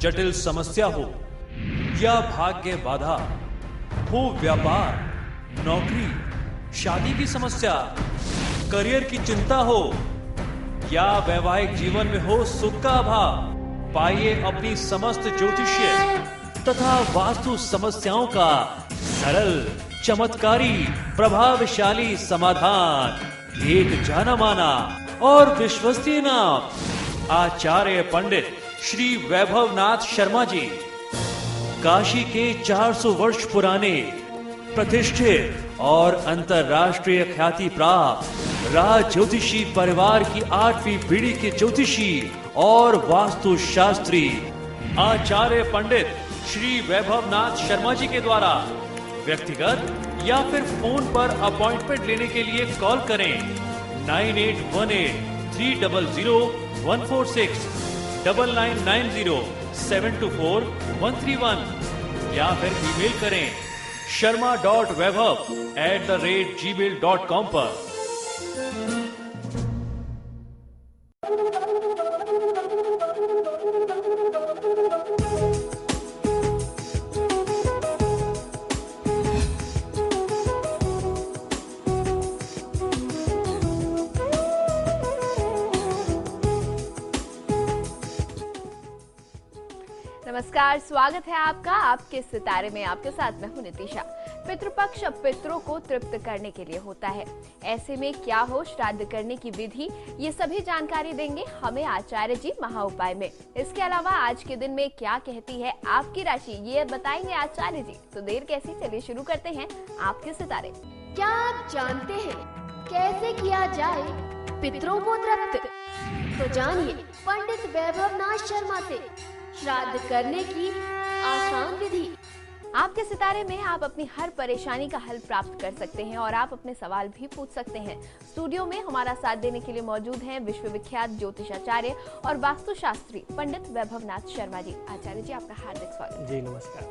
जटिल समस्या हो या भाग्य बाधा हो, व्यापार, नौकरी, शादी की समस्या, करियर की चिंता हो या वैवाहिक जीवन में हो सुख का अभाव, पाइए अपनी समस्त ज्योतिषीय तथा वास्तु समस्याओं का सरल, चमत्कारी, प्रभावशाली समाधान। एक जाना माना और विश्वसनीय नाम, आचार्य पंडित श्री वैभवनाथ शर्मा जी, काशी के 400 वर्ष पुराने प्रतिष्ठित और अंतरराष्ट्रीय ख्याति प्राप्त राज ज्योतिषी परिवार की 8वीं पीढ़ी के ज्योतिषी और वास्तु शास्त्री आचार्य पंडित श्री वैभवनाथ शर्मा जी के द्वारा व्यक्तिगत या फिर फोन पर अपॉइंटमेंट लेने के लिए कॉल करें 9818-300-146, 9990-724-131 या फिर ईमेल करें sharma.vaibhav@gmail.com पर। नमस्कार, स्वागत है आपका आपके सितारे में। आपके साथ मैं हूं नितिशा। पितृपक्ष पितरों को तृप्त करने के लिए होता है। ऐसे में क्या हो, श्राद्ध करने की विधि, ये सभी जानकारी देंगे हमें आचार्य जी महा उपाय में। इसके अलावा आज के दिन में क्या कहती है आपकी राशि, ये बताएंगे आचार्य जी। तो देर कैसी, चलिए शुरू करते हैं आपके सितारे। क्या आप जानते हैं कैसे किया जाए पितरों को तृप्त? तो जानिए पंडित वैभवनाथ शर्मा से श्राद्ध करने की आसान विधि। आपके सितारे में आप अपनी हर परेशानी का हल प्राप्त कर सकते हैं और आप अपने सवाल भी पूछ सकते हैं। स्टूडियो में हमारा साथ देने के लिए मौजूद हैं विश्वविख्यात ज्योतिषाचार्य और वास्तुशास्त्री पंडित वैभवनाथ शर्मा जी। आचार्य जी, आपका हार्दिक स्वागत। जी नमस्कार।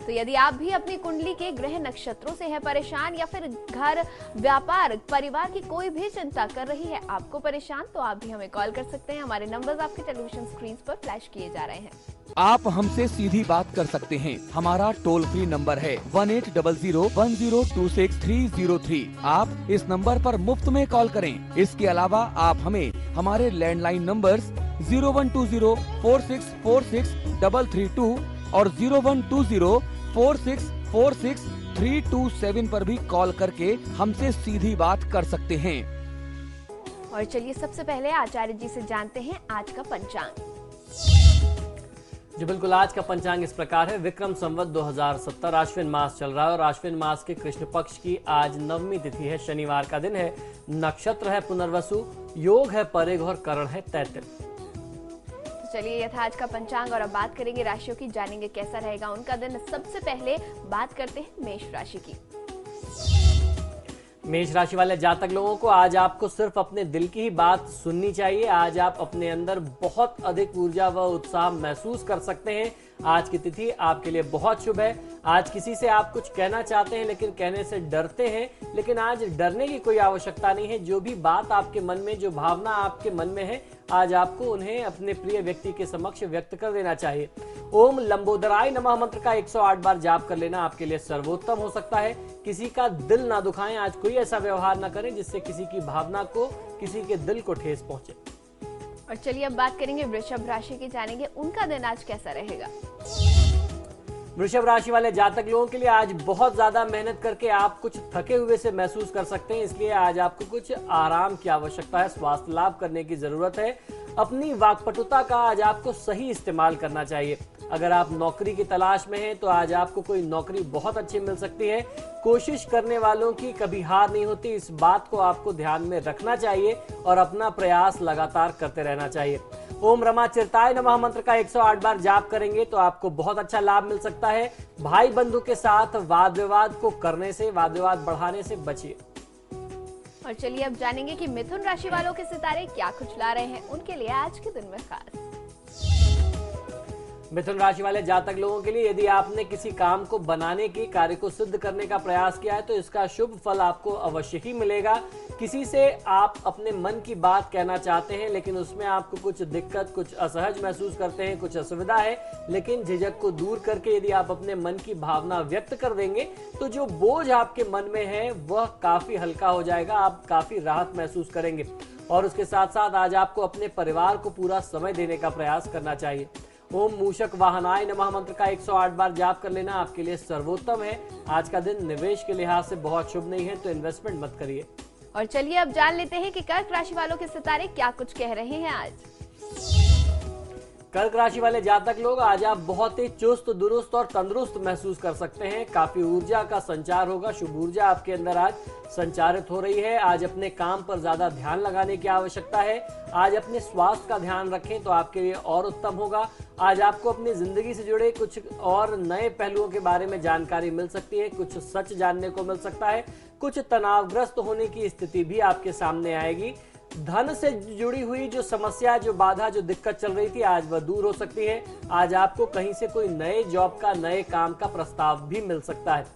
तो यदि आप भी अपनी कुंडली के ग्रह नक्षत्रों से हैं परेशान या फिर घर, व्यापार, परिवार की कोई भी चिंता कर रही है आपको परेशान, तो आप भी हमें कॉल कर सकते हैं। हमारे नंबर्स आपके टेलीविजन स्क्रीन पर फ्लैश किए जा रहे हैं। आप हमसे सीधी बात कर सकते हैं। हमारा टोल फ्री नंबर है 1800-1026-303। आप इस नंबर पर मुफ्त में कॉल करें। इसके अलावा आप हमें हमारे लैंडलाइन नंबर्स 0120-4646-332 और 0120-4646-327 पर भी कॉल करके हमसे सीधी बात कर सकते हैं। और चलिए सबसे पहले आचार्य जी से जानते हैं आज का पंचांग। जी बिल्कुल, आज का पंचांग इस प्रकार है। विक्रम संवत 2070 आश्विन मास चल रहा है और आश्विन मास के कृष्ण पक्ष की आज 9वीं तिथि है, शनिवार का दिन है। नक्षत्र है पुनर्वसु, योग है परेग और करण है तैतिल। चलिए ये था आज का पंचांग और अब बात करेंगे राशियों की, जानेंगे कैसा रहेगा उनका दिन। सबसे पहले बात करते हैं मेष राशि की। मेष राशि वाले जातक लोगों को आज आपको सिर्फ अपने दिल की ही बात सुननी चाहिए। आज आप अपने अंदर बहुत अधिक ऊर्जा व उत्साह महसूस कर सकते हैं। आज की तिथि आपके लिए बहुत शुभ है। आज किसी से आप कुछ कहना चाहते हैं लेकिन कहने से डरते हैं, लेकिन आज डरने की कोई आवश्यकता नहीं है। जो भी बात आपके मन में, जो भावना आपके मन में है, आज आपको उन्हें अपने प्रिय व्यक्ति के समक्ष व्यक्त कर देना चाहिए। ओम लंबोदराय नमः मंत्र का 108 बार जाप कर लेना आपके लिए सर्वोत्तम हो सकता है। किसी का दिल ना दुखाएं। आज कोई ऐसा व्यवहार ना करें जिससे किसी की भावना को, किसी के दिल को ठेस पहुंचे। और चलिए अब बात करेंगे वृषभ राशि की, जानेंगे उनका दिन आज कैसा रहेगा। वृषभ राशि वाले जातक लोगों के लिए आज बहुत ज्यादा मेहनत करके आप कुछ थके हुए से महसूस कर सकते हैं, इसलिए आज आपको कुछ आराम की आवश्यकता है। स्वास्थ्य लाभ करने की जरूरत है। अपनी वाक्पटुता का आज आपको सही इस्तेमाल करना चाहिए। अगर आप नौकरी की तलाश में हैं तो आज आपको कोई नौकरी बहुत अच्छी मिल सकती है। कोशिश करने वालों की कभी हार नहीं होती, इस बात को आपको ध्यान में रखना चाहिए और अपना प्रयास लगातार करते रहना चाहिए। ओम रमा चिरताय नमः मंत्र का 108 बार जाप करेंगे तो आपको बहुत अच्छा लाभ मिल सकता है। भाई बंधु के साथ वाद विवाद को करने से, वाद विवाद बढ़ाने से बचिए। और चलिए अब जानेंगे कि मिथुन राशि वालों के सितारे क्या कुछ ला रहे हैं उनके लिए आज के दिन में खास। मिथुन राशि वाले जातक लोगों के लिए यदि आपने किसी काम को बनाने की, कार्य को सिद्ध करने का प्रयास किया है तो इसका शुभ फल आपको अवश्य ही मिलेगा। किसी से आप अपने मन की बात कहना चाहते हैं लेकिन उसमें आपको कुछ दिक्कत, कुछ असहज महसूस करते हैं, कुछ असुविधा है, लेकिन झिझक को दूर करके यदि आप अपने मन की भावना व्यक्त कर देंगे तो जो बोझ आपके मन में है वह काफी हल्का हो जाएगा, आप काफी राहत महसूस करेंगे। और उसके साथ साथ आज आपको अपने परिवार को पूरा समय देने का प्रयास करना चाहिए। ओम मूषक वाहनाय नमः मंत्र का 108 बार जाप कर लेना आपके लिए सर्वोत्तम है। आज का दिन निवेश के लिहाज से बहुत शुभ नहीं है तो इन्वेस्टमेंट मत करिए। और चलिए अब जान लेते हैं कि कर्क राशि वालों के सितारे क्या कुछ कह रहे हैं आज। कर्क राशि वाले जातक लोग आज आप बहुत ही चुस्त, दुरुस्त और तंदुरुस्त महसूस कर सकते हैं। काफी ऊर्जा का संचार होगा, शुभ ऊर्जा आपके अंदर आज संचारित हो रही है। आज अपने काम पर ज्यादा ध्यान लगाने की आवश्यकता है। आज अपने स्वास्थ्य का ध्यान रखें तो आपके लिए और उत्तम होगा। आज आपको अपनी जिंदगी से जुड़े कुछ और नए पहलुओं के बारे में जानकारी मिल सकती है, कुछ सच जानने को मिल सकता है, कुछ तनावग्रस्त होने की स्थिति भी आपके सामने आएगी। धन से जुड़ी हुई जो समस्या, जो बाधा, जो दिक्कत चल रही थी आज वह दूर हो सकती है। आज आपको कहीं से कोई नए जॉब का, नए काम का प्रस्ताव भी मिल सकता है।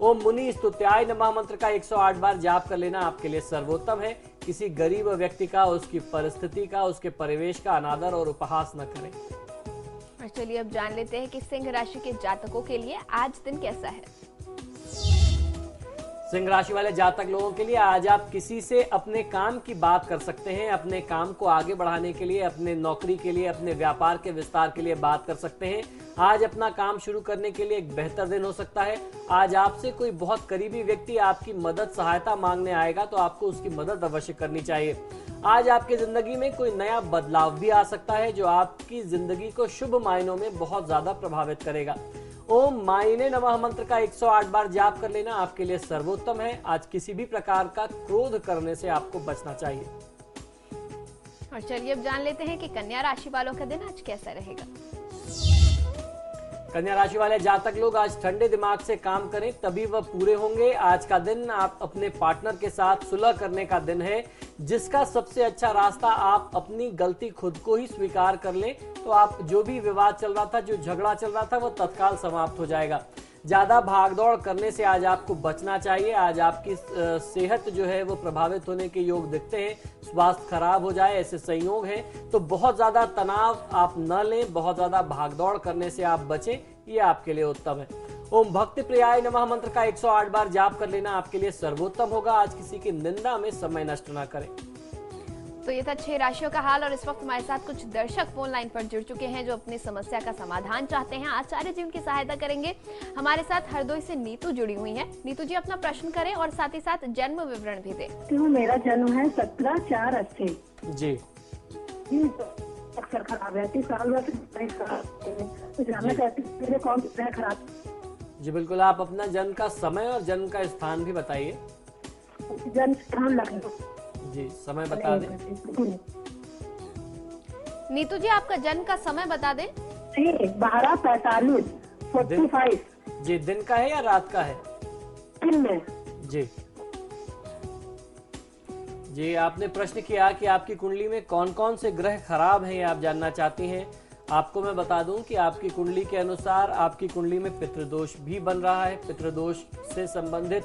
ओम मुनि स्तुत्याय नमः मंत्र का 108 बार जाप कर लेना आपके लिए सर्वोत्तम है। किसी गरीब व्यक्ति का, उसकी परिस्थिति का, उसके परिवेश का अनादर और उपहास न करें। और चलिए अब जान लेते हैं कि सिंह राशि के जातकों के लिए आज दिन कैसा है। सिंह राशि वाले जातक लोगों के लिए आज आप किसी से अपने काम की बात कर सकते हैं, अपने काम को आगे बढ़ाने के लिए, अपने नौकरी के लिए, अपने व्यापार के विस्तार के लिए बात कर सकते हैं। आज अपना काम शुरू करने के लिए एक बेहतर दिन हो सकता है। आज आपसे कोई बहुत करीबी व्यक्ति आपकी मदद, सहायता मांगने आएगा तो आपको उसकी मदद अवश्य करनी चाहिए। आज आपकी जिंदगी में कोई नया बदलाव भी आ सकता है जो आपकी जिंदगी को शुभ मायनों में बहुत ज्यादा प्रभावित करेगा। ओम मायने नमः मंत्र का 108 बार जाप कर लेना आपके लिए सर्वोत्तम है। आज किसी भी प्रकार का क्रोध करने से आपको बचना चाहिए। और चलिए अब जान लेते हैं कि कन्या राशि वालों का दिन आज कैसा रहेगा। कन्या राशि वाले जातक लोग आज ठंडे दिमाग से काम करें तभी वह पूरे होंगे। आज का दिन आप अपने पार्टनर के साथ सुलह करने का दिन है, जिसका सबसे अच्छा रास्ता आप अपनी गलती खुद को ही स्वीकार कर लें तो आप जो भी विवाद चल रहा था, जो झगड़ा चल रहा था, वो तत्काल समाप्त हो जाएगा। ज्यादा भागदौड़ करने से आज आपको बचना चाहिए। आज आपकी सेहत जो है वो प्रभावित होने के योग दिखते हैं, स्वास्थ्य खराब हो जाए ऐसे संयोग हैं, तो बहुत ज्यादा तनाव आप न लें, बहुत ज्यादा भागदौड़ करने से आप बचें, ये आपके लिए उत्तम है। ओम भक्ति प्रियाय नमः मंत्र का 108 बार जाप कर लेना आपके लिए सर्वोत्तम होगा। आज किसी की निंदा में समय नष्ट न करें। तो ये था 6 राशियों का हाल। और इस वक्त हमारे साथ कुछ दर्शक फोन लाइन पर जुड़ चुके हैं जो अपनी समस्या का समाधान चाहते हैं। आचार्य जी उनकी सहायता करेंगे। हमारे साथ हरदोई से नीतू जुड़ी हुई हैं। नीतू जी अपना प्रश्न करें और साथ ही साथ जन्म विवरण भी दें। तो मेरा जन्म है 17/4/80। जी अक्सर खराब है, 30 साल में तो जानना चाहती हूँ मेरे कौन से खराब। जी बिल्कुल, आप अपना जन्म का समय और जन्म का स्थान भी बताइए। जन्म स्थान लखनऊ। जी समय बता दें। नीतू जी आपका जन्म का समय बता दें। 12:45 45। जी दिन का है या रात का है? दिन में। जी जी आपने प्रश्न किया कि आपकी कुंडली में कौन कौन से ग्रह खराब हैं, आप जानना चाहती हैं। आपको मैं बता दूं कि आपकी कुंडली के अनुसार आपकी कुंडली में पितृदोष भी बन रहा है। पितृदोष से संबंधित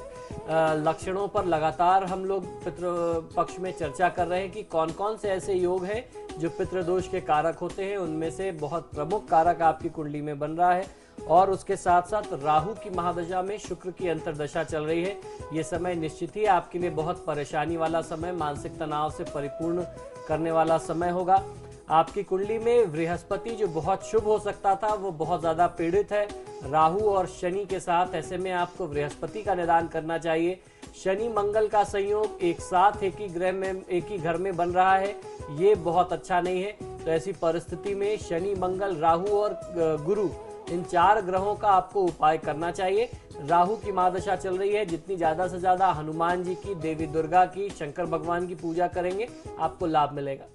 लक्षणों पर लगातार हम लोग पितृ पक्ष में चर्चा कर रहे हैं कि कौन कौन से ऐसे योग हैं जो पितृदोष के कारक होते हैं। उनमें से बहुत प्रमुख कारक आपकी कुंडली में बन रहा है। और उसके साथ साथ राहु की महादशा में शुक्र की अंतर्दशा चल रही है। ये समय निश्चित ही आपके लिए बहुत परेशानी वाला समय, मानसिक तनाव से परिपूर्ण करने वाला समय होगा। आपकी कुंडली में बृहस्पति जो बहुत शुभ हो सकता था वो बहुत ज्यादा पीड़ित है राहु और शनि के साथ। ऐसे में आपको बृहस्पति का निदान करना चाहिए। शनि मंगल का संयोग एक साथ एक ही ग्रह में, एक ही घर में बन रहा है, ये बहुत अच्छा नहीं है। तो ऐसी परिस्थिति में शनि, मंगल, राहु और गुरु, इन 4 ग्रहों का आपको उपाय करना चाहिए। राहु की महादशा चल रही है, जितनी ज्यादा से ज्यादा हनुमान जी की, देवी दुर्गा की, शंकर भगवान की पूजा करेंगे आपको लाभ मिलेगा।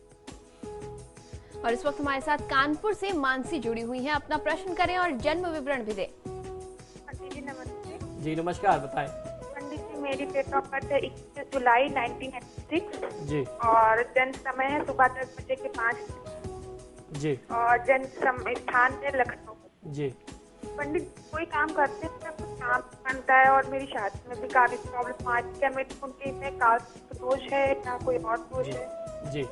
और इस वक्त हमारे साथ कानपुर से मानसी जुड़ी हुई हैं। अपना प्रश्न करें और जन्म विवरण भी दें। पंडित जी नमस्ते। जी नमस्कार, बताएं। पंडित जी मेरी डेट ऑफ बर्थ है 21 जुलाई 1996 जी। और जन्म समय है सुबह 10 बजे के 5। जी और जन्म स्थान है लखनऊ। जी। पंडित कोई काम करते हैं तो कुछ काम बनता है और मेरी शादी में भी काफी प्रॉब्लम आ रही है। क्या मेरी कुंडली में काल दोष है या कोई और दोष जी है? जी।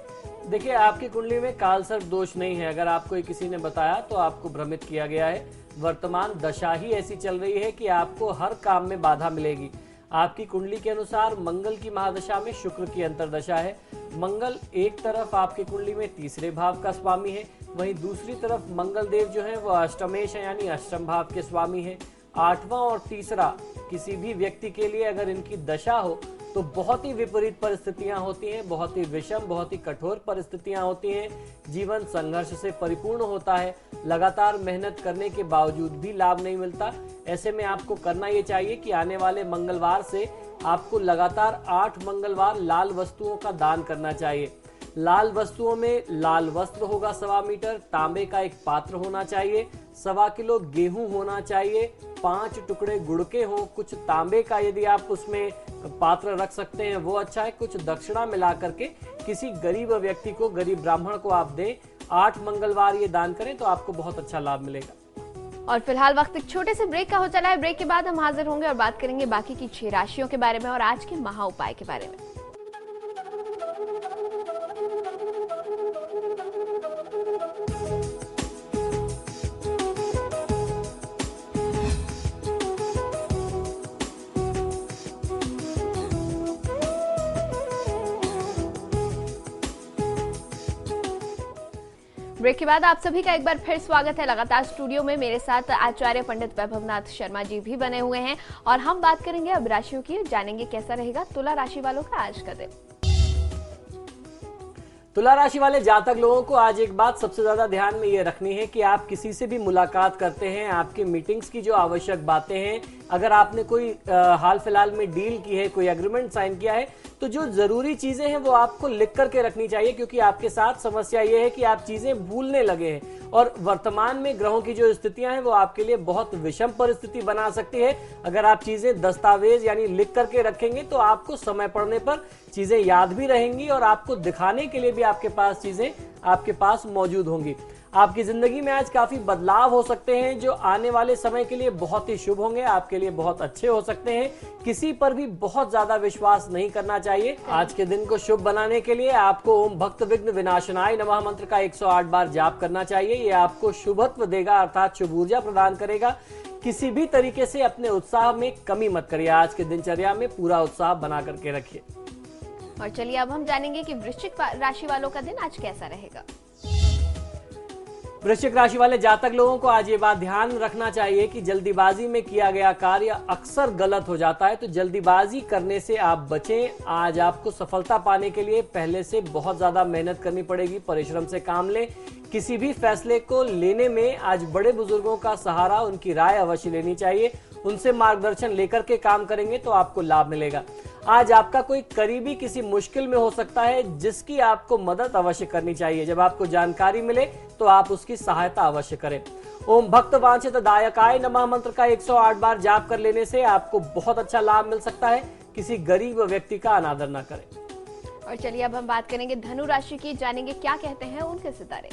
देखिए, आपकी कुंडली में काल सर्प दोष नहीं है। अगर आपको किसी ने बताया तो आपको भ्रमित किया गया है। वर्तमान दशा ही ऐसी चल रही है कि आपको हर काम में बाधा मिलेगी। आपकी कुंडली के अनुसार मंगल की महादशा में शुक्र की अंतरदशा है। मंगल एक तरफ आपकी कुंडली में तीसरे भाव का स्वामी है, वहीं दूसरी तरफ मंगल देव जो है वो अष्टमेश है, यानी अष्टम भाव के स्वामी है। आठवां और तीसरा किसी भी व्यक्ति के लिए अगर इनकी दशा हो तो बहुत ही विपरीत परिस्थितियां होती हैं, बहुत ही विषम, बहुत ही कठोर परिस्थितियां होती हैं। जीवन संघर्ष से परिपूर्ण होता है। लगातार मेहनत करने के बावजूद भी लाभ नहीं मिलता। ऐसे में आपको करना ये चाहिए कि आने वाले मंगलवार से आपको लगातार 8 मंगलवार लाल वस्तुओं का दान करना चाहिए। लाल वस्तुओं में लाल वस्त्र होगा 1.25 मीटर, तांबे का एक पात्र होना चाहिए, 1.25 किलो गेहूं होना चाहिए, 5 टुकड़े गुड़ के हो, कुछ तांबे का यदि आप उसमें पात्र रख सकते हैं वो अच्छा है। कुछ दक्षिणा मिला करके किसी गरीब व्यक्ति को, गरीब ब्राह्मण को आप दें। 8 मंगलवार ये दान करें तो आपको बहुत अच्छा लाभ मिलेगा। और फिलहाल वक्त एक छोटे से ब्रेक का हो चला है। ब्रेक के बाद हम हाजिर होंगे और बात करेंगे बाकी की 6 राशियों के बारे में और आज के महा उपाय के बारे में। ब्रेक के बाद आप सभी का एक बार फिर स्वागत है। लगातार स्टूडियो में मेरे साथ आचार्य पंडित वैभवनाथ शर्मा जी भी बने हुए हैं और हम बात करेंगे अब राशियों की, जानेंगे कैसा रहेगा तुला राशि वालों का आज का दिन। तुला राशि वाले जातक लोगों को आज एक बात सबसे ज्यादा ध्यान में ये रखनी है कि आप किसी से भी मुलाकात करते हैं, आपके मीटिंग्स की जो आवश्यक बातें हैं, अगर आपने कोई हाल फिलहाल में डील की है, कोई एग्रीमेंट साइन किया है, तो जो जरूरी चीजें हैं वो आपको लिख करके रखनी चाहिए, क्योंकि आपके साथ समस्या ये है कि आप चीजें भूलने लगे हैं और वर्तमान में ग्रहों की जो स्थितियां हैं वो आपके लिए बहुत विषम परिस्थिति बना सकती है। अगर आप चीजें दस्तावेज यानी लिख करके रखेंगे तो आपको समय पड़ने पर चीजें याद भी रहेंगी और आपको दिखाने के लिए भी आपके पास चीजें आपके पास मौजूद होंगी। आपकी जिंदगी में आज काफी बदलाव हो सकते हैं जो आने वाले समय के लिए बहुत ही शुभ होंगे, आपके लिए बहुत अच्छे हो सकते हैं। किसी पर भी बहुत ज्यादा विश्वास नहीं करना चाहिए। आज के दिन को शुभ बनाने के लिए आपको ओम भक्त विघ्न विनाशनाय नमः मंत्र का 108 बार जाप करना चाहिए। ये आपको शुभत्व देगा, अर्थात शुभ ऊर्जा प्रदान करेगा। किसी भी तरीके से अपने उत्साह में कमी मत करिए। आज के दिनचर्या में पूरा उत्साह बना करके रखिए। और चलिए अब हम जानेंगे कि वृश्चिक राशि वालों का दिन आज कैसा रहेगा। वृश्चिक राशि वाले जातक लोगों को आज ये बात ध्यान रखना चाहिए कि जल्दीबाजी में किया गया कार्य अक्सर गलत हो जाता है, तो जल्दीबाजी करने से आप बचें। आज आपको सफलता पाने के लिए पहले से बहुत ज्यादा मेहनत करनी पड़ेगी, परिश्रम से काम लें। किसी भी फैसले को लेने में आज बड़े बुजुर्गों का सहारा, उनकी राय अवश्य लेनी चाहिए। उनसे मार्गदर्शन लेकर के काम करेंगे तो आपको लाभ मिलेगा। आज आपका कोई करीबी किसी मुश्किल में हो सकता है जिसकी आपको मदद अवश्य करनी चाहिए। जब आपको जानकारी मिले तो आप उसकी सहायता अवश्य करें। ओम भक्त वांछित दायकाय नमः मंत्र का 108 बार जाप कर लेने से आपको बहुत अच्छा लाभ मिल सकता है। किसी गरीब व्यक्ति का अनादर न करें। और चलिए अब हम बात करेंगे धनु राशि की, जानेंगे क्या कहते हैं उनके सितारे।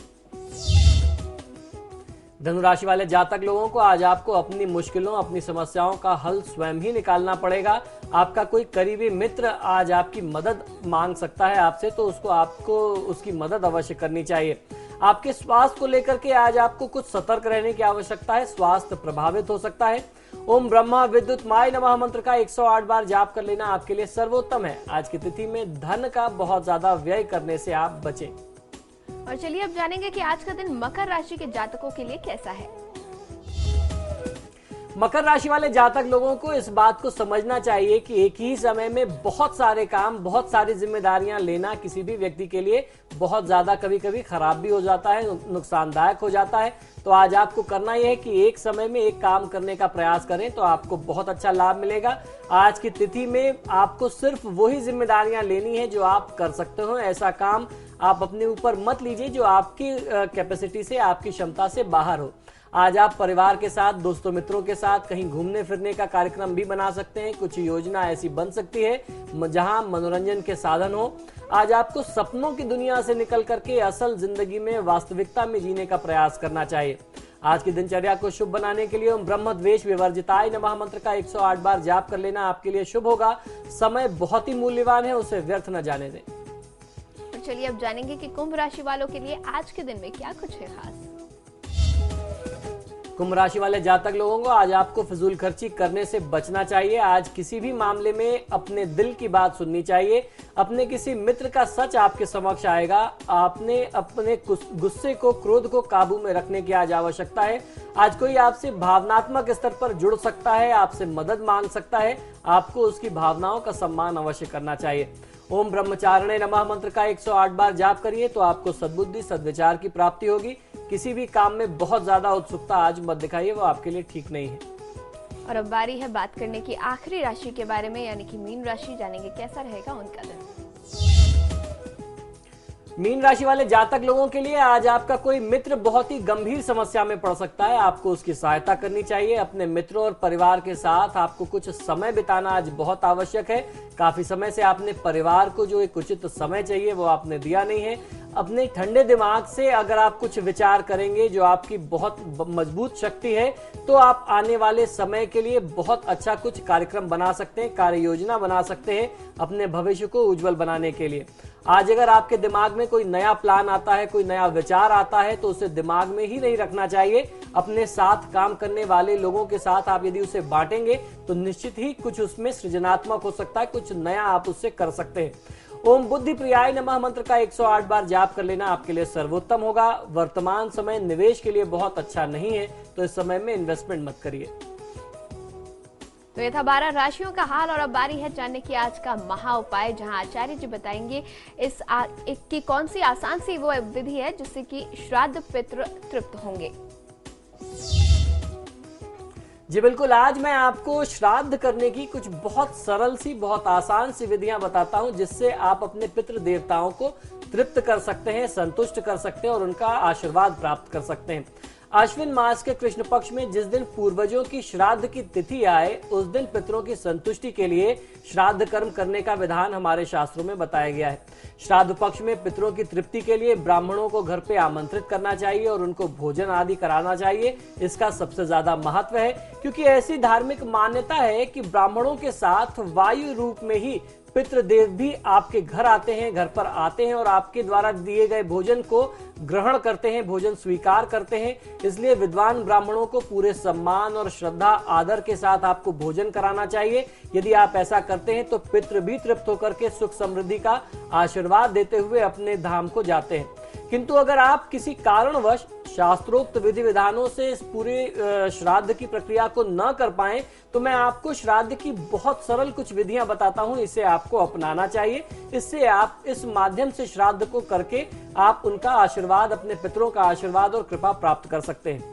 धनु राशि वाले जातक लोगों को आज आपको अपनी मुश्किलों, अपनी समस्याओं का हल स्वयं ही निकालना पड़ेगा। आपका कोई करीबी मित्र आज आपकी मदद मांग सकता है आपसे, तो आपको उसकी मदद अवश्य करनी चाहिए। आपके स्वास्थ्य को लेकर के आज आपको कुछ सतर्क रहने की आवश्यकता है। स्वास्थ्य प्रभावित हो सकता है। ओम ब्रह्मा विद्युत माय नमः मंत्र का 108 बार जाप कर लेना आपके लिए सर्वोत्तम है। आज की तिथि में धन का बहुत ज्यादा व्यय करने से आप बचें। और चलिए अब जानेंगे कि आज का दिन मकर राशि के जातकों के लिए कैसा है। मकर राशि वाले जातक लोगों को इस बात को समझना चाहिए कि एक ही समय में बहुत सारे काम, बहुत सारी जिम्मेदारियां लेना किसी भी व्यक्ति के लिए बहुत ज्यादा कभी कभी खराब भी हो जाता है, नुकसानदायक हो जाता है। तो आज आपको करना यह है कि एक समय में एक काम करने का प्रयास करें तो आपको बहुत अच्छा लाभ मिलेगा। आज की तिथि में आपको सिर्फ वही जिम्मेदारियां लेनी है जो आप कर सकते हो। ऐसा काम आप अपने ऊपर मत लीजिए जो आपकी कैपेसिटी से, आपकी क्षमता से बाहर हो। आज आप परिवार के साथ, दोस्तों मित्रों के साथ कहीं घूमने फिरने का कार्यक्रम भी बना सकते हैं। कुछ योजना ऐसी बन सकती है जहां मनोरंजन के साधन हो। आज आपको सपनों की दुनिया से निकल करके असल जिंदगी में, वास्तविकता में जीने का प्रयास करना चाहिए। आज की दिनचर्या को शुभ बनाने के लिए ओम ब्रह्मद्वेष विवर्जिताय नमः मंत्र का 108 बार जाप कर लेना आपके लिए शुभ होगा। समय बहुत ही मूल्यवान है, उसे व्यर्थ न जाने दें। और चलिए अब जानेंगे कि कुंभ राशि वालों के लिए आज के दिन में क्या कुछ है खास। कुंभ राशि वाले जातक लोगों को आज आपको फिजूल खर्ची करने से बचना चाहिए। आज किसी भी मामले में अपने दिल की बात सुननी चाहिए। अपने किसी मित्र का सच आपके समक्ष आएगा। आपने अपने गुस्से को, क्रोध को काबू में रखने की आज आवश्यकता है। आज कोई आपसे भावनात्मक स्तर पर जुड़ सकता है, आपसे मदद मांग सकता है। आपको उसकी भावनाओं का सम्मान अवश्य करना चाहिए। ओम ब्रह्मचारिणे नमः मंत्र का 108 बार जाप करिए तो आपको सद्बुद्धि, सद्विचार की प्राप्ति होगी। किसी भी काम में बहुत ज्यादा उत्सुकता आज मत दिखाइए, वो आपके लिए ठीक नहीं है। और अब बारी है बात करने की आखिरी राशि के बारे में, यानी कि मीन राशि। जानेंगे कैसा रहेगा उनका दिन। मीन राशि वाले जातक लोगों के लिए आज आपका कोई मित्र बहुत ही गंभीर समस्या में पड़ सकता है। आपको उसकी सहायता करनी चाहिए। अपने मित्रों और परिवार के साथ आपको कुछ समय बिताना आज बहुत आवश्यक है। काफी समय से आपने परिवार को जो एक उचित समय चाहिए वो आपने दिया नहीं है। अपने ठंडे दिमाग से अगर आप कुछ विचार करेंगे, जो आपकी बहुत मजबूत शक्ति है, तो आप आने वाले समय के लिए बहुत अच्छा कुछ कार्यक्रम बना सकते हैं, कार्य योजना बना सकते हैं अपने भविष्य को उज्जवल बनाने के लिए। आज अगर आपके दिमाग में कोई नया प्लान आता है, कोई नया विचार आता है, तो उसे दिमाग में ही नहीं रखना चाहिए। अपने साथ काम करने वाले लोगों के साथ आप यदि उसे बांटेंगे तो निश्चित ही कुछ उसमें सृजनात्मक हो सकता है, कुछ नया आप उससे कर सकते हैं। ओम बुद्धि प्रियाय नमः मंत्र का 108 बार जाप कर लेना आपके लिए सर्वोत्तम होगा। वर्तमान समय निवेश के लिए बहुत अच्छा नहीं है, तो इस समय में इन्वेस्टमेंट मत करिए। तो ये था 12 राशियों का हाल। और अब बारी है जानने की आज का महा उपाय, जहां आचार्य जी बताएंगे की कौन सी आसान सी वो विधि है जिससे कि श्राद्ध पितृ तृप्त होंगे। जी बिल्कुल, आज मैं आपको श्राद्ध करने की कुछ बहुत सरल सी, बहुत आसान सी विधियां बताता हूं जिससे आप अपने पितृ देवताओं को तृप्त कर सकते हैं, संतुष्ट कर सकते हैं और उनका आशीर्वाद प्राप्त कर सकते हैं। अश्विन मास के कृष्ण पक्ष में जिस दिन पूर्वजों की श्राद्ध की तिथि आए, उस दिन पितरों की संतुष्टि के लिए श्राद्ध कर्म करने का विधान हमारे शास्त्रों में बताया गया है। श्राद्ध पक्ष में पितरों की तृप्ति के लिए ब्राह्मणों को घर पे आमंत्रित करना चाहिए और उनको भोजन आदि कराना चाहिए। इसका सबसे ज्यादा महत्व है क्योंकि ऐसी धार्मिक मान्यता है कि ब्राह्मणों के साथ वायु रूप में ही पितृदेव भी आपके घर आते हैं, घर पर आते हैं और आपके द्वारा दिए गए भोजन को ग्रहण करते हैं, भोजन स्वीकार करते हैं। इसलिए विद्वान ब्राह्मणों को पूरे सम्मान और श्रद्धा आदर के साथ आपको भोजन कराना चाहिए। यदि आप ऐसा करते हैं तो पितृ भी तृप्त होकर के सुख समृद्धि का आशीर्वाद देते हुए अपने धाम को जाते हैं। किंतु अगर आप किसी कारणवश शास्त्रोक्त विधि विधानों से इस पूरे श्राद्ध की प्रक्रिया को न कर पाए, तो मैं आपको श्राद्ध की बहुत सरल कुछ विधियां बताता हूं, इसे आपको अपनाना चाहिए। इससे आप इस माध्यम से श्राद्ध को करके आप उनका आशीर्वाद, अपने पितरों का आशीर्वाद और कृपा प्राप्त कर सकते हैं।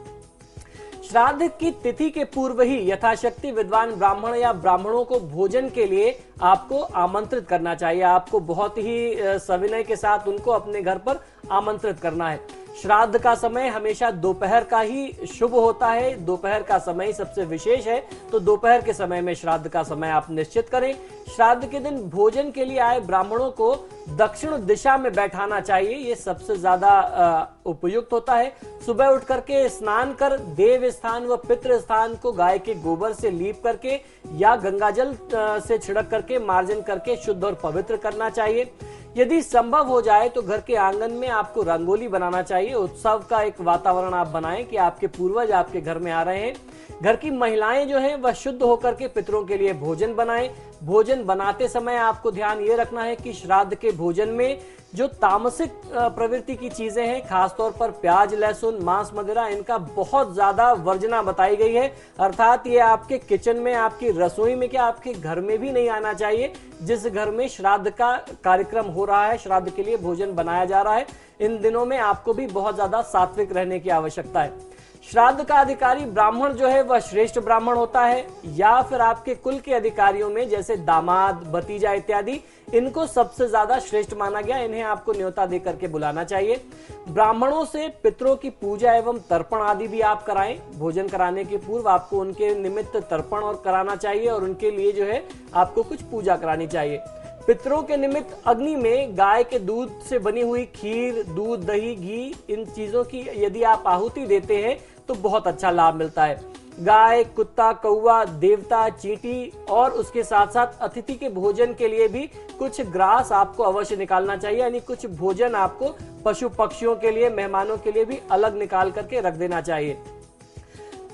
श्राद्ध की तिथि के पूर्व ही यथाशक्ति विद्वान ब्राह्मण या ब्राह्मणों को भोजन के लिए आपको आमंत्रित करना चाहिए। आपको बहुत ही सविनय के साथ उनको अपने घर पर आमंत्रित करना है। श्राद्ध का समय हमेशा दोपहर का ही शुभ होता है, दोपहर का समय ही सबसे विशेष है, तो दोपहर के समय में श्राद्ध का समय आप निश्चित करें। श्राद्ध के दिन भोजन के लिए आए ब्राह्मणों को दक्षिण दिशा में बैठाना चाहिए, ये सबसे ज्यादा उपयुक्त होता है। सुबह उठ करके स्नान कर देव स्थान व पितृ स्थान को गाय के गोबर से लीप करके या गंगाजल से छिड़क करके मार्जन करके शुद्ध और पवित्र करना चाहिए। यदि संभव हो जाए तो घर के आंगन में आपको रंगोली बनाना चाहिए। उत्सव का एक वातावरण आप बनाएं कि आपके पूर्वज आपके घर में आ रहे हैं। घर की महिलाएं जो हैं वह शुद्ध होकर के पितरों के लिए भोजन बनाएं। भोजन बनाते समय आपको ध्यान ये रखना है कि श्राद्ध के भोजन में जो तामसिक प्रवृत्ति की चीजें हैं, खासतौर पर प्याज, लहसुन, मांस, मदिरा, इनका बहुत ज्यादा वर्जना बताई गई है। अर्थात ये आपके किचन में, आपकी रसोई में, क्या आपके घर में भी नहीं आना चाहिए। जिस घर में श्राद्ध का कार्यक्रम हो रहा है, श्राद्ध के लिए भोजन बनाया जा रहा है, इन दिनों में आपको भी बहुत ज्यादा सात्विक रहने की आवश्यकता है। श्राद्ध का अधिकारी ब्राह्मण जो है वह श्रेष्ठ ब्राह्मण होता है, या फिर आपके कुल के अधिकारियों में जैसे दामाद, भतीजा इत्यादि, इनको सबसे ज्यादा श्रेष्ठ माना गया। इन्हें आपको न्योता देकर के बुलाना चाहिए। ब्राह्मणों से पितरों की पूजा एवं तर्पण आदि भी आप कराएं। भोजन कराने के पूर्व आपको उनके निमित्त तर्पण और कराना चाहिए और उनके लिए जो है आपको कुछ पूजा करानी चाहिए। पितरों के निमित्त अग्नि में गाय के दूध से बनी हुई खीर, दूध, दही, घी, इन चीजों की यदि आप आहुति देते हैं तो बहुत अच्छा लाभ मिलता है। गाय, कुत्ता, कौवा, देवता, चींटी और उसके साथ साथ अतिथि के भोजन के लिए भी कुछ ग्रास आपको अवश्य निकालना चाहिए, यानी कुछ भोजन आपको पशु पक्षियों के लिए, मेहमानों के लिए भी अलग निकाल करके रख देना चाहिए।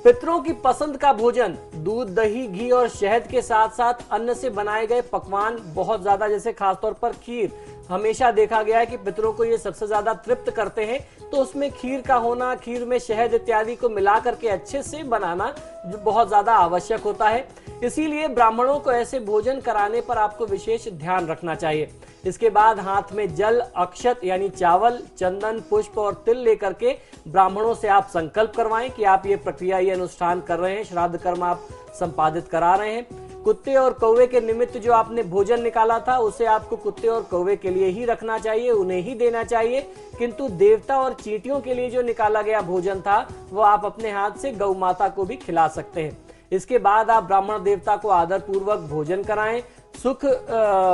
पितरों की पसंद का भोजन दूध, दही, घी और शहद के साथ साथ अन्न से बनाए गए पकवान बहुत ज्यादा, जैसे खासतौर पर खीर, हमेशा देखा गया है कि पितरों को ये सबसे ज्यादा तृप्त करते हैं। तो उसमें खीर का होना, खीर में शहद इत्यादि को मिला करके अच्छे से बनाना जो बहुत ज्यादा आवश्यक होता है। इसीलिए ब्राह्मणों को ऐसे भोजन कराने पर आपको विशेष ध्यान रखना चाहिए। इसके बाद हाथ में जल, अक्षत यानी चावल, चंदन, पुष्प और तिल लेकर के ब्राह्मणों से आप संकल्प करवाएं कि आप ये प्रक्रिया, ये अनुष्ठान कर रहे हैं, श्राद्ध कर्म आप संपादित करा रहे हैं। कुत्ते और कौवे के निमित्त जो आपने भोजन निकाला था उसे आपको कुत्ते और कौवे के लिए ही रखना चाहिए, उन्हें ही देना चाहिए। किंतु देवता और चींटियों के लिए जो निकाला गया भोजन था वो आप अपने हाथ से गौ माता को भी खिला सकते हैं। इसके बाद आप ब्राह्मण देवता को आदर पूर्वक भोजन कराएं।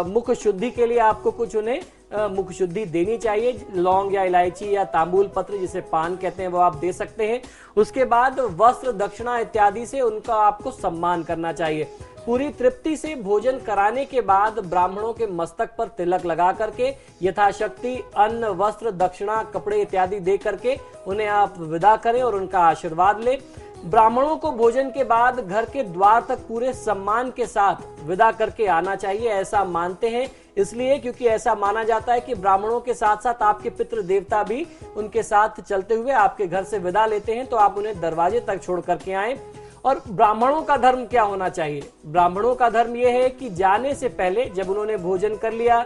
मुख शुद्धि के लिए आपको कुछ उन्हें मुख शुद्धि देनी चाहिए। लौंग या इलायची या तांबूल पत्र, जिसे पान कहते हैं, वो आप दे सकते हैं। उसके बाद वस्त्र, दक्षिणा इत्यादि से उनका आपको सम्मान करना चाहिए। पूरी तृप्ति से भोजन कराने के बाद ब्राह्मणों के मस्तक पर तिलक लगा करके यथाशक्ति अन्न, वस्त्र, दक्षिणा, कपड़े इत्यादि दे करके उन्हें आप विदा करें और उनका आशीर्वाद लें। ब्राह्मणों को भोजन के बाद घर के द्वार तक पूरे सम्मान के साथ विदा करके आना चाहिए, ऐसा मानते हैं। इसलिए क्योंकि ऐसा माना जाता है कि ब्राह्मणों के साथ साथ आपके पितृ देवता भी उनके साथ चलते हुए आपके घर से विदा लेते हैं, तो आप उन्हें दरवाजे तक छोड़ करके आएं। और ब्राह्मणों का धर्म क्या होना चाहिए? ब्राह्मणों का धर्म यह है कि जाने से पहले जब उन्होंने भोजन कर लिया,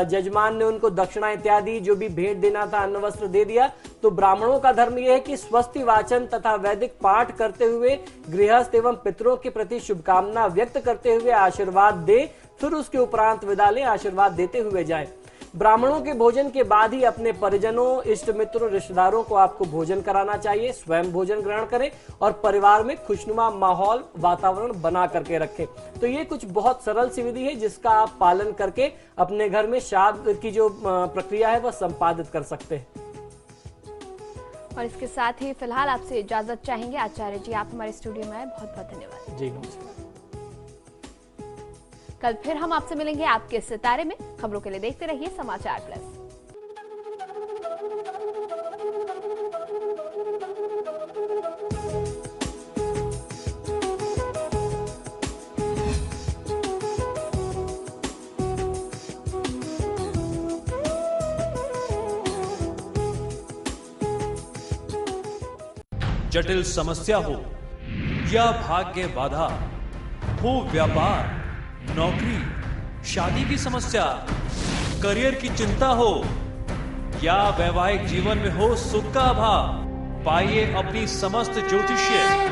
जजमान ने उनको दक्षिणा इत्यादि जो भी भेंट देना था, अन्न वस्त्र दे दिया, तो ब्राह्मणों का धर्म यह है कि स्वस्ति वाचन तथा वैदिक पाठ करते हुए गृहस्थ एवं पितरों के प्रति शुभकामना व्यक्त करते हुए आशीर्वाद दे, फिर उसके उपरांत विदा लें, आशीर्वाद देते हुए जाएं। ब्राह्मणों के भोजन के बाद ही अपने परिजनों, इष्ट मित्रों, रिश्तेदारों को आपको भोजन कराना चाहिए। स्वयं भोजन ग्रहण करें और परिवार में खुशनुमा माहौल, वातावरण बना करके रखें। तो ये कुछ बहुत सरल सी विधि है जिसका आप पालन करके अपने घर में श्राद्ध की जो प्रक्रिया है वह संपादित कर सकते हैं। और इसके साथ ही फिलहाल आपसे इजाजत चाहेंगे। आचार्य जी, आप हमारे स्टूडियो में आए, बहुत बहुत धन्यवाद। जी नमस्कार। कल फिर हम आपसे मिलेंगे आपके सितारे में। खबरों के लिए देखते रहिए समाचार प्लस। जटिल समस्या हो या भाग्य बाधा हो, व्यापार, नौकरी, शादी की समस्या, करियर की चिंता हो या वैवाहिक जीवन में हो सुख का अभाव, पाइए अपनी समस्त ज्योतिषीय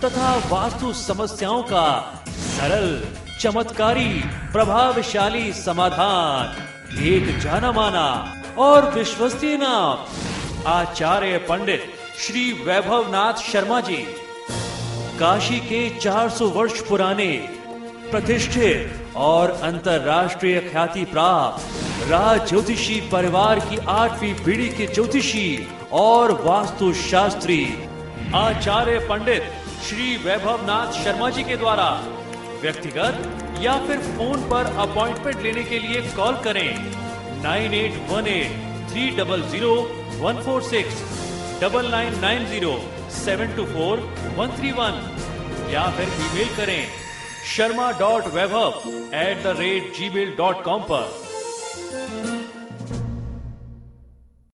तथा वास्तु समस्याओं का सरल, चमत्कारी, प्रभावशाली समाधान। एक जाना माना और विश्वसनीय नाम, आचार्य पंडित श्री वैभवनाथ शर्मा जी। काशी के 400 वर्ष पुराने, प्रतिष्ठित और अंतरराष्ट्रीय ख्याति प्राप्त राज ज्योतिषी परिवार की 8वीं पीढ़ी के ज्योतिषी और वास्तु शास्त्री आचार्य पंडित श्री वैभवनाथ शर्मा जी के द्वारा व्यक्तिगत या फिर फोन पर अपॉइंटमेंट लेने के लिए कॉल करें 9818-300-146, 9990-724-131 या फिर ईमेल करें sharma.vaibhav@gmail.com पर।